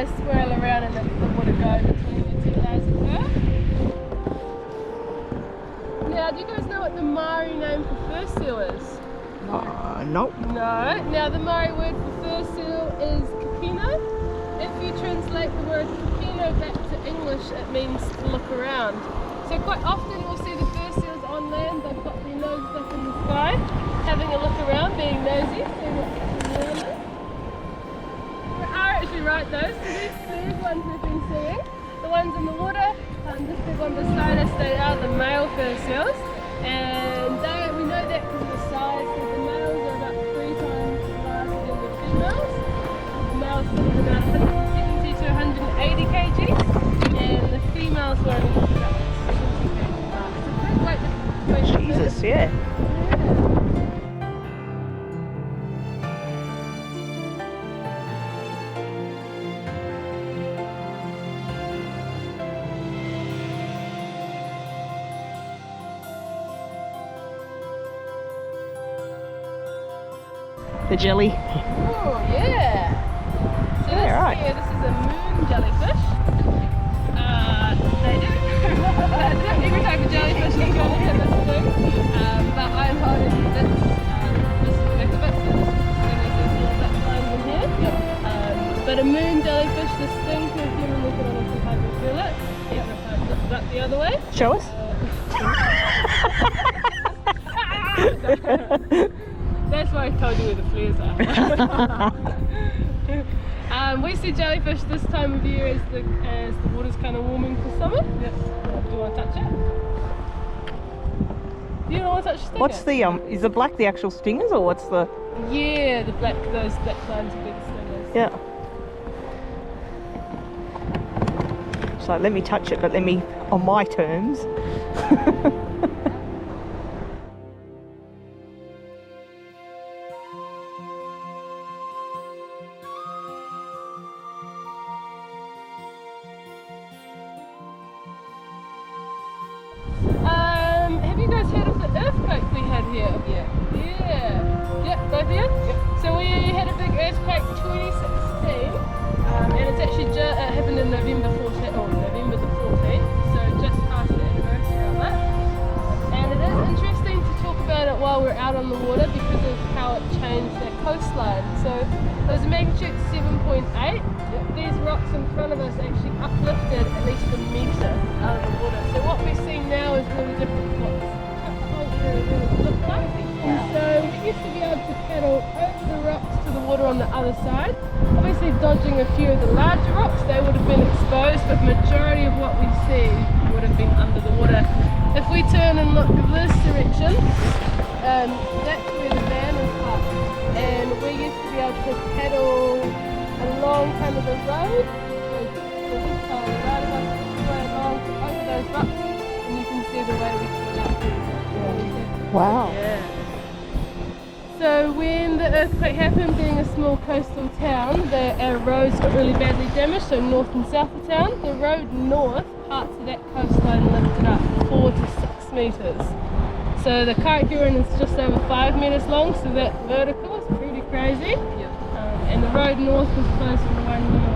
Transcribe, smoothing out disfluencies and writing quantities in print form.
they swirl around and the water goes between the two layers of earth. Now, do you guys know what the Maori name for fur seal is? Nope. No. Now, the Maori word for fur seal is kapino. If you translate the word kapino back to English, it means to look around. So quite often you'll see the fur seals on land, they've got their noses up in the sky, having a look around, being nosy, seeing what's happening around them. You are actually right though, so these ones we've been seeing, the ones in the water, this big one beside us, they are the male fur seals, and we know that because of the size, so the males are about 3 times larger than the females. The males sit at about 170 to 180 kg, and the females were about 70 kg. It's a big weight difference. Jesus, yeah. The jelly. Oh yeah. So this, right. here, this is a moon jellyfish. They do. Every type of jellyfish is going to have this thing. But I'm holding this back of it. So this is there's little black lines in here. Yep. But a moon jellyfish, the sting to a human, we can honestly hardly feel it. Yep. If I flip it up the other way. Show us. That's why I told you where the flares are. We see jellyfish this time of year as the water's kind of warming for summer. Yep. Do you want to touch it? You don't want to touch the stinger? What's the is the black the actual stingers or what's the? Yeah, those black lines would be the stingers. Yeah. So let me touch it, but let me on my terms. Have you guys heard of the earthquake we had here? Yeah. Yep, both of you? Yep. So we had a big earthquake 2016, and it's actually it happened in November the 14th, so just past the anniversary of it. And it is interesting to talk about it while we're out on the water because of how it changed our coastline. So it was a magnitude 7.8. Yep. These rocks in front of us actually uplifted at least a metre out of the water. So what we're seeing now is really different to what it looked like. And so we used to be able to paddle over the rocks to the water on the other side. Obviously dodging a few of the larger rocks, they would have been exposed, but majority of what we see would have been under the water. If we turn and look this direction, that's where the van is parked. And we used to be able to paddle along kind of the road, so this side of the road, way along over those rocks, and you can see the way we came up here. Wow. Yeah. So when the earthquake happened, being a small coastal town, our roads got really badly damaged, so north and south of town. The road north, parts of that coastline lifted up 4 to 6 metres. So the Kaikoura is just over 5 metres long, so that vertical is pretty crazy. Yep. And the road north was closed for 1 minute.